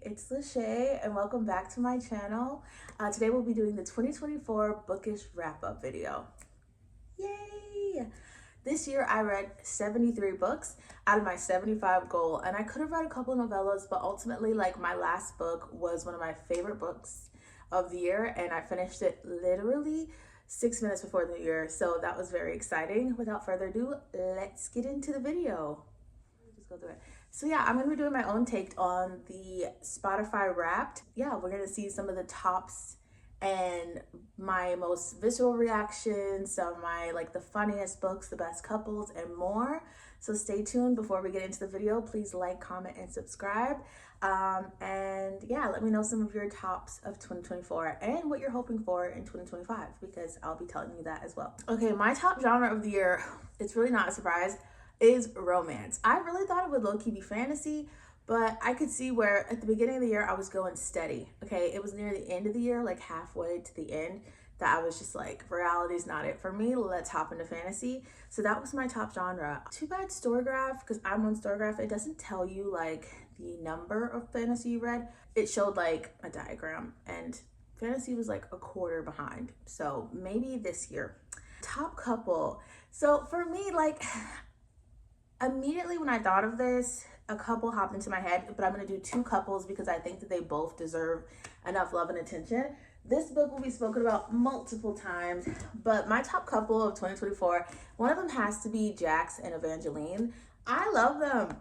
It's Lachey and welcome back to my channel. Today we'll be doing the 2024 bookish wrap-up video. Yay! This year I read 73 books out of my 75 goal, and I could have read a couple of novellas, but ultimately my last book was one of my favorite books of the year, and I finished it literally 6 minutes before the year, so that was very exciting. Without further ado, let's get into the video. Just go through it. So yeah, I'm gonna be doing my own take on the Spotify Wrapped. Yeah, we're gonna see some of the tops and my most visceral reactions, some of my the funniest books, the best couples, and more. So stay tuned. Before we get into the video, please like, comment, and subscribe. And yeah, let me know some of your tops of 2024 and what you're hoping for in 2025, because I'll be telling you that as well. Okay, my top genre of the year, it's really not a surprise, is romance. I really thought it would low-key be fantasy, but I could see where at the beginning of the year I was going steady. Okay, it was near the end of the year, halfway to the end, that I was just reality's not it for me, let's hop into fantasy. So that was my top genre. Too bad Storygraph, because I'm on Storygraph, it doesn't tell you the number of fantasy you read. It showed a diagram, and fantasy was a quarter behind. So maybe this year. Top couple. So for me, immediately when I thought of this, a couple hopped into my head, but I'm going to do two couples because I think that they both deserve enough love and attention. This book will be spoken about multiple times, but my top couple of 2024, one of them has to be Jax and Evangeline. I love them.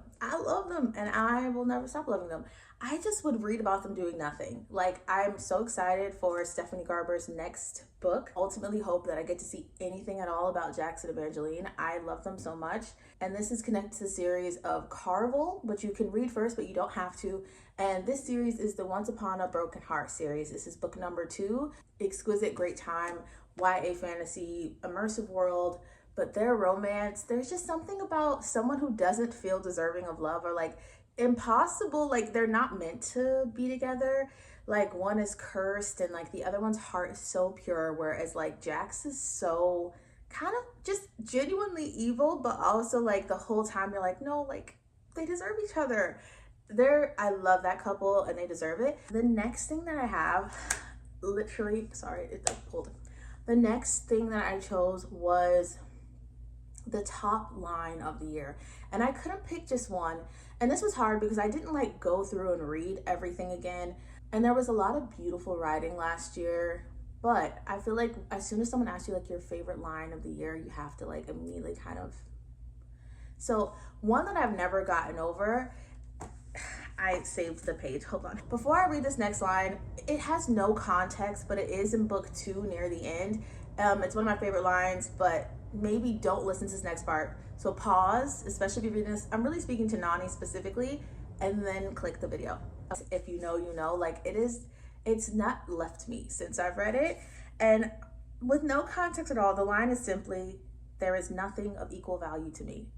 And I will never stop loving them. I just would read about them doing nothing. I'm so excited for Stephanie Garber's next book. Ultimately hope that I get to see anything at all about Jax and Evangeline. I love them so much. And this is connected to the series of Carvel, which you can read first, but you don't have to. And this series is the Once Upon a Broken Heart series. This is book number 2. Exquisite, great time, YA fantasy, immersive world. But their romance, there's just something about someone who doesn't feel deserving of love, or impossible, they're not meant to be together. One is cursed and the other one's heart is so pure, whereas Jax is so kind of just genuinely evil, but also the whole time you're no, they deserve each other. I love that couple and they deserve it. The next thing that I have, literally, sorry, it's pulled. The next thing that I chose was the top line of the year, and I couldn't pick just one, and this was hard because I didn't go through and read everything again, and there was a lot of beautiful writing last year, but I feel as soon as someone asks you your favorite line of the year, you have to immediately kind of. So one that I've never gotten over, I saved the page, hold on. Before I read this next line, it has no context, but it is in book 2 near the end. It's one of my favorite lines, but maybe don't listen to this next part. So pause, especially if you're reading this. I'm really speaking to Nani specifically, and then click the video. If you know, you know, it's not left me since I've read it. And with no context at all, the line is simply, there is nothing of equal value to me.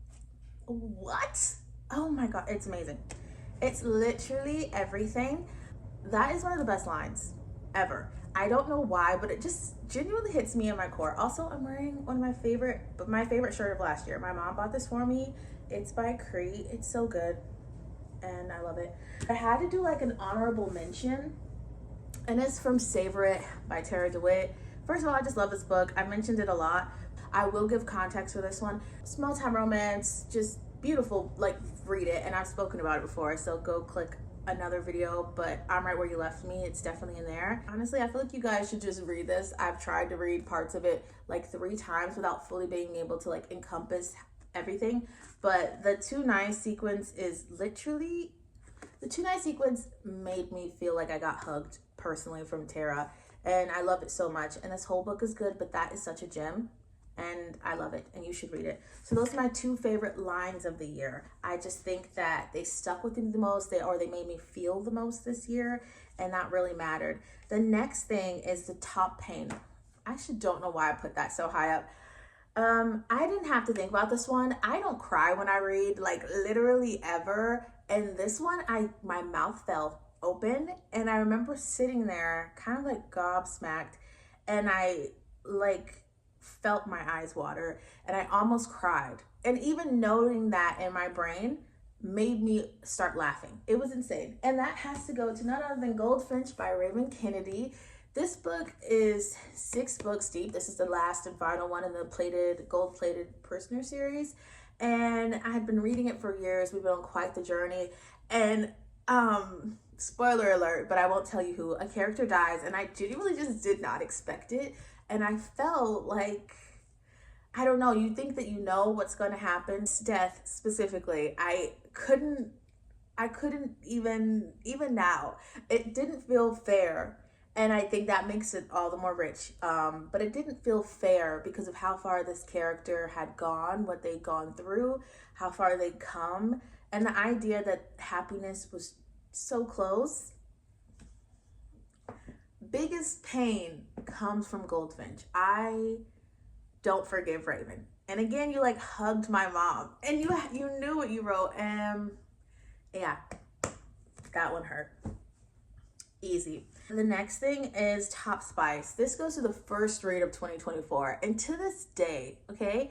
What? Oh my God, it's amazing. It's literally everything. That is one of the best lines ever. I don't know why, but it just genuinely hits me in my core. Also, I'm wearing one of my favorite shirt of last year. My mom bought this for me. It's by Cree. It's so good, and I love it. I had to do an honorable mention, and it's from Savor It by Tara DeWitt. First of all, I just love this book. I mentioned it a lot. I will give context for this one. Small time romance, just beautiful. Read it, and I've spoken about it before, so go click another video, but I'm right where you left me. It's definitely in there. Honestly, I feel you guys should just read this. I've tried to read parts of it 3 times without fully being able to encompass everything, but the 2 Nice sequence is literally, the 2 Nice sequence made me feel I got hugged personally from Tara, and I love it so much. And this whole book is good, but that is such a gem. and I love it, and you should read it. So those are my two favorite lines of the year. I just think that they stuck with me the most, they made me feel the most this year, and that really mattered. The next thing is the top pain. I actually don't know why I put that so high up. I didn't have to think about this one. I don't cry when I read, like literally ever. And this one, my mouth fell open, and I remember sitting there kind of like gobsmacked, and I like felt my eyes water, and I almost cried. And even noting that in my brain made me start laughing. It was insane. And that has to go to none other than Goldfinch by Raymond Kennedy. This book is 6 books deep. This is the last and final one in the gold-plated Prisoner series. And I had been reading it for years. We've been on quite the journey. And spoiler alert, but I won't tell you who. A character dies, and I genuinely just did not expect it. And I felt like, I don't know, you think that you know what's going to happen. Death specifically, I couldn't even now. It didn't feel fair. And I think that makes it all the more rich. But it didn't feel fair because of how far this character had gone, what they'd gone through, how far they'd come. And the idea that happiness was so close. Biggest pain comes from Goldfinch. I don't forgive Raven. And again, you like hugged my mom, and you knew what you wrote. Yeah, that one hurt. Easy. The next thing is Top Spice. This goes to the first read of 2024, and to this day, okay,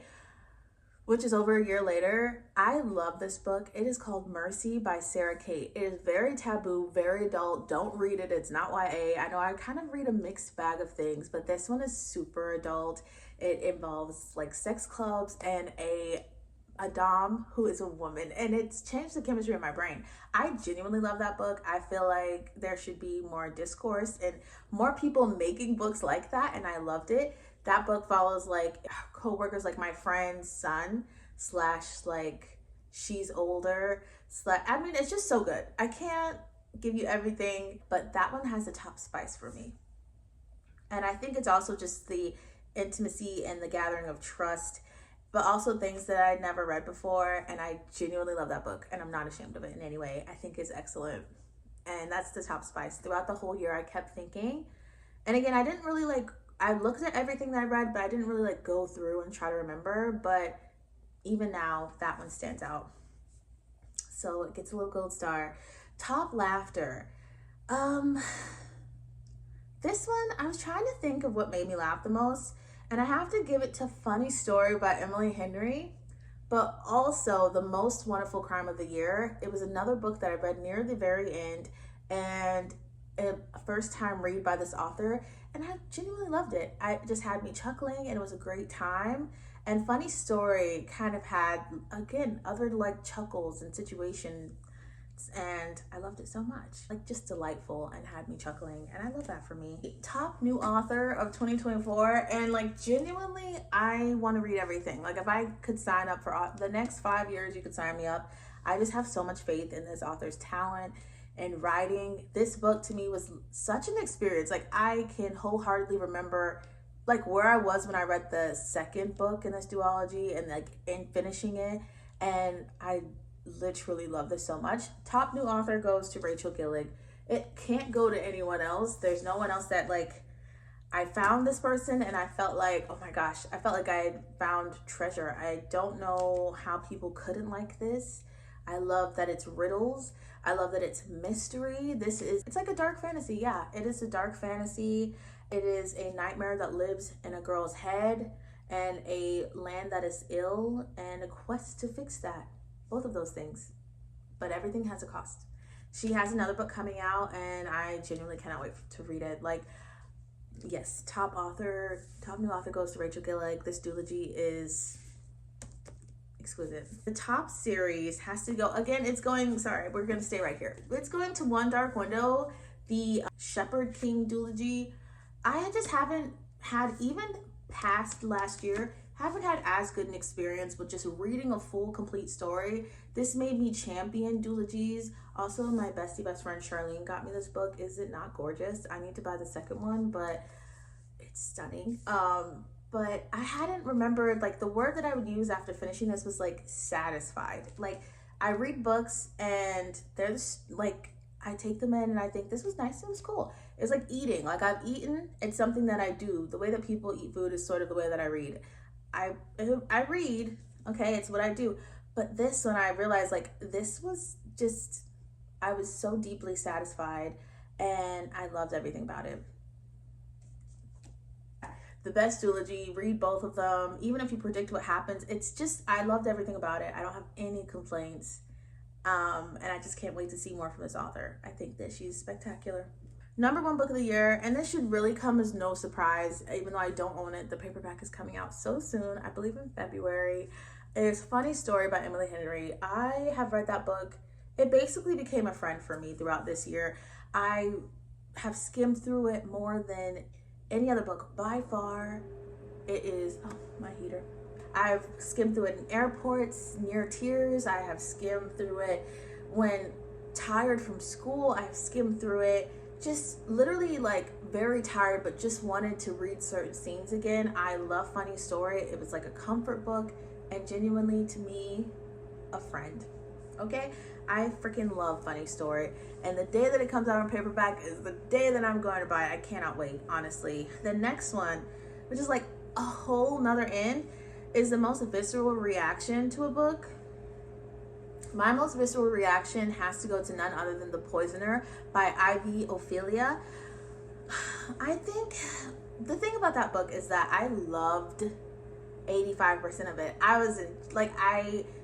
which is over a year later, I love this book. It is called Mercy by Sarah Kate. It is very taboo, very adult. Don't read it. It's not YA. I know I kind of read a mixed bag of things, but this one is super adult. It involves like sex clubs and a dom who is a woman, and it's changed the chemistry in my brain. I genuinely love that book. I feel like there should be more discourse and more people making books like that, and I loved it. That book follows like co-workers, like my friend's son slash like she's older slash, I mean, it's just so good. I can't give you everything, but that one has the top spice for me. And I think it's also just the intimacy and the gathering of trust, but also things that I'd never read before. And I genuinely love that book, and I'm not ashamed of it in any way. I think it's excellent. And that's the top spice. Throughout the whole year, I kept thinking, and again, I didn't really like, I looked at everything that I read, but I didn't really like go through and try to remember. But even now, that one stands out. So it gets a little gold star. Top laughter. This one, I was trying to think of what made me laugh the most, and I have to give it to Funny Story by Emily Henry, but also The Most Wonderful Crime of the Year. It was another book that I read near the very end, and a first time read by this author, and I genuinely loved it. It just had me chuckling, and it was a great time. And Funny Story kind of had, again, other like chuckles and situations, and I loved it so much. Like, just delightful and had me chuckling, and I love that for me. Top new author of 2024, and like genuinely, I want to read everything. Like, if I could sign up for the next 5 years, you could sign me up. I just have so much faith in this author's talent and writing. This book to me was such an experience. Like, I can wholeheartedly remember like where I was when I read the second book in this duology, and like in finishing it, and I literally love this so much. Top new author goes to Rachel Gillig. It can't go to anyone else. There's no one else that like, I found this person and I felt like, oh my gosh, I felt like I had found treasure. I don't know how people couldn't like this. I love that it's riddles. I love that it's mystery. It's like a dark fantasy. Yeah, it is a dark fantasy. It is a nightmare that lives in a girl's head, and a land that is ill, and a quest to fix that. Both of those things, but everything has a cost. She has another book coming out, and I genuinely cannot wait to read it. Like, yes, top new author goes to Rachel Gillig. This duology is exquisite. The top series has to go, again, we're gonna stay right here. It's going to One Dark Window, the Shepherd King duology. I just haven't had, even past last year, haven't had as good an experience with just reading a full complete story. This made me champion duologies. Also, my best friend Charlene got me this book. Is it not gorgeous? I need to buy the second one, but it's stunning. but I hadn't remembered, like, the word that I would use after finishing this was like satisfied. Like, I read books and there's like, I take them in and I think this was nice, it was cool. It's like eating. Like, I've eaten, it's something that I do. The way that people eat food is sort of the way that I read. I I read, okay, it's what I do. But this, when I realized, like, this was just, I was so deeply satisfied and I loved everything about it. The best eulogy, read both of them. Even if you predict what happens, it's just, I loved everything about it. I don't have any complaints. And I just can't wait to see more from this author. I think that she's spectacular. Number one book of the year, and this should really come as no surprise, even though I don't own it. The paperback is coming out so soon, I believe in February. It's Funny Story by Emily Henry. I have read that book. It basically became a friend for me throughout this year. I have skimmed through it more than any other book by far. It is, oh, my heater. I've skimmed through it in airports, near tears. I have skimmed through it when tired from school. I have skimmed through it just literally like very tired, but just wanted to read certain scenes again. I love Funny Story. It was like a comfort book and genuinely, to me, a friend. Okay? I freaking love Funny Story. And the day that it comes out on paperback is the day that I'm going to buy it. I cannot wait, honestly. The next one, which is like a whole nother end, is the most visceral reaction to a book. My most visceral reaction has to go to none other than The Poisoner by Ivy Ophelia. I think the thing about that book is that I loved 85% of it. I was in, like,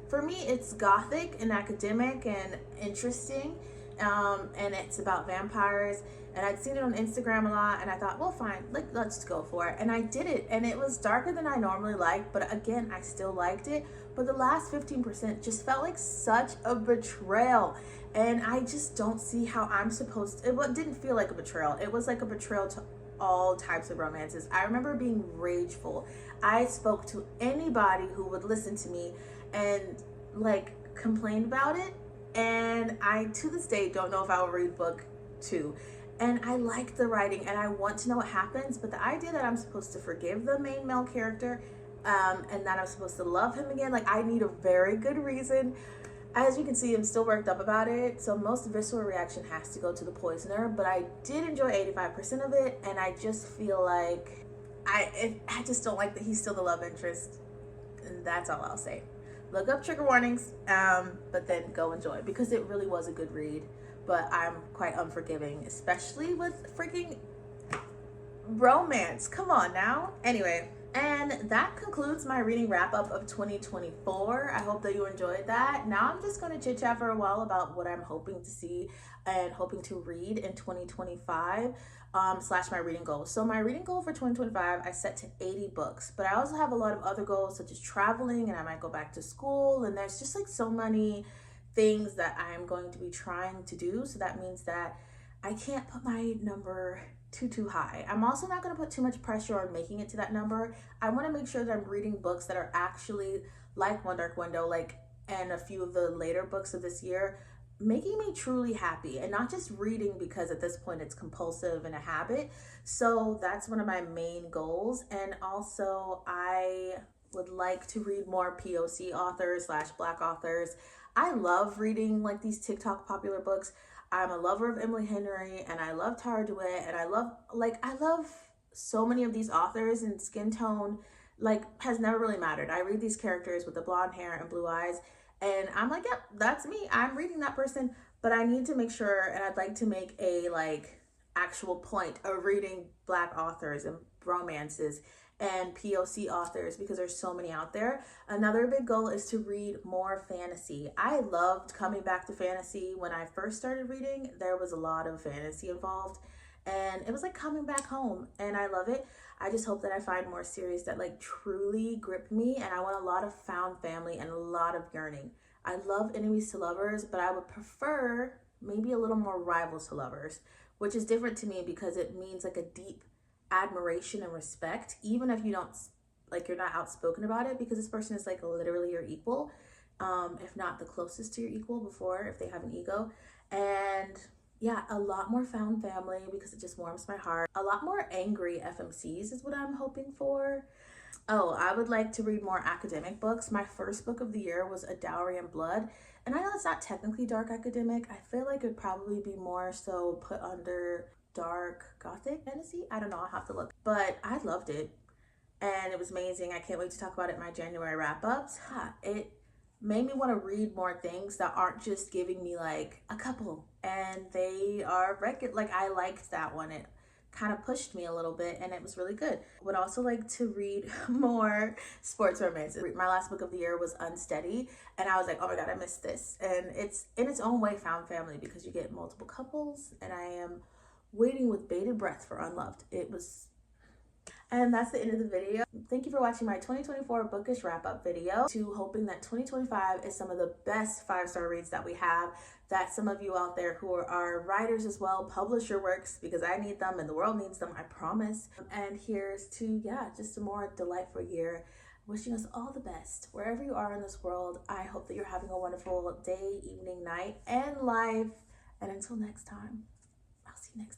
for me, it's gothic and academic and interesting. And it's about vampires. And I'd seen it on Instagram a lot, and I thought, well, fine, like, let's go for it. And I did it, and it was darker than I normally like, but again, I still liked it. But the last 15% just felt like such a betrayal. And I just don't see how I'm supposed to, it didn't feel like a betrayal. It was like a betrayal to all types of romances. I remember being rageful. I spoke to anybody who would listen to me and like complain about it. And I, to this day, don't know if I will read book 2. And I like the writing and I want to know what happens, but the idea that I'm supposed to forgive the main male character and that I'm supposed to love him again, like, I need a very good reason. As you can see, I'm still worked up about it. So most visceral reaction has to go to The Poisoner, but I did enjoy 85% of it, and I just feel like I just don't like that he's still the love interest. And that's all I'll say. Look up trigger warnings, but then go enjoy, because it really was a good read. But I'm quite unforgiving, especially with freaking romance. Come on now. Anyway, and that concludes my reading wrap up of 2024. I hope that you enjoyed that. Now I'm just going to chit chat for a while about what I'm hoping to see and hoping to read in 2025. Slash my reading goals. So my reading goal for 2025, I set to 80 books, but I also have a lot of other goals, such as traveling, and I might go back to school, and there's just like so many things that I'm going to be trying to do. So that means that I can't put my number too high. I'm also not going to put too much pressure on making it to that number. I want to make sure that I'm reading books that are actually like One Dark Window, like, and a few of the later books of this year, making me truly happy, and not just reading because at this point it's compulsive and a habit. So that's one of my main goals. And also I would like to read more POC authors slash Black authors. I love reading like these TikTok popular books. I'm a lover of Emily Henry, and I love Tara DeWitt, and I love so many of these authors, and skin tone like has never really mattered. I read these characters with the blonde hair and blue eyes, and I'm like, yep, that's me. I'm reading that person, but I need to make sure, and I'd like to make a like actual point of reading Black authors and romances and POC authors, because there's so many out there. Another big goal is to read more fantasy. I loved coming back to fantasy. When I first started reading, there was a lot of fantasy involved, and it was like coming back home, and I love it. I just hope that I find more series that like truly grip me, and I want a lot of found family and a lot of yearning. I love enemies to lovers, but I would prefer maybe a little more rivals to lovers, which is different to me because it means like a deep admiration and respect, even if you don't, like, you're not outspoken about it, because this person is like literally your equal, if not the closest to your equal before, if they have an ego. And yeah, a lot more found family because it just warms my heart. A lot more angry FMCs is what I'm hoping for. Oh, I would like to read more academic books. My first book of the year was A Dowry in Blood. And I know it's not technically dark academic. I feel like it'd probably be more so put under dark gothic fantasy. I don't know, I'll have to look. But I loved it. And it was amazing. I can't wait to talk about it in my January wrap ups. It made me want to read more things that aren't just giving me like a couple and they are regular. Like, I liked that one. It kind of pushed me a little bit and it was really good. Would also like to read more sports romances. My last book of the year was Unsteady, and I was like, oh my god, I missed this. And it's in its own way found family because you get multiple couples, and I am waiting with bated breath for Unloved. It was, and that's the end of the video. Thank you for watching my 2024 bookish wrap-up video. To hoping that 2025 is some of the best 5-star reads that we have, that some of you out there who are writers as well publish your works, because I need them and the world needs them, I promise. And here's to, yeah, just a more delightful year. Wishing us all the best wherever you are in this world. I hope that you're having a wonderful day, evening, night, and life. And until next time, I'll see you next time.